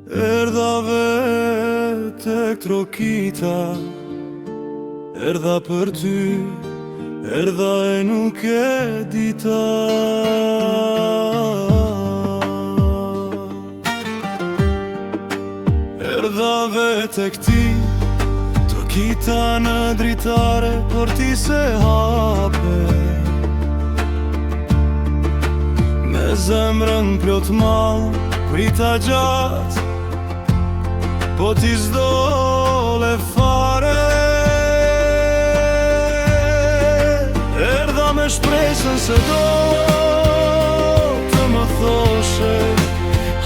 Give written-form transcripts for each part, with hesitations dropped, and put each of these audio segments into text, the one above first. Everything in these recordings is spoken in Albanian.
Erdhave tek trokita, erdha për ty, erdha e nuk e dita. Erdhave tek ti, trokita në dritare, por ti se hape. Me zemrën plot mal, prita gjatë, po ti s'dole fare. Erdha me shpresën se do të më thoshe,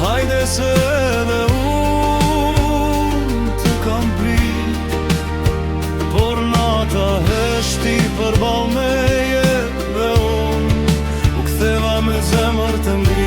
hajde se edhe unë të kam prit. Por nata heshti përball meje dhe unë u ktheva me zemër të ngri.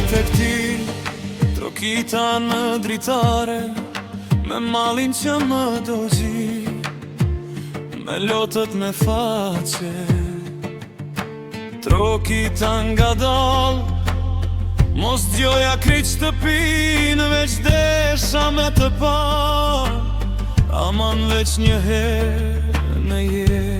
Tek ti, trokita në dritare, me malin që më dozi, me lotët me faqe. Trokita nga dal, mos djoja kryq të pinë, veç desha me të pa, aman veç një herë në jetë.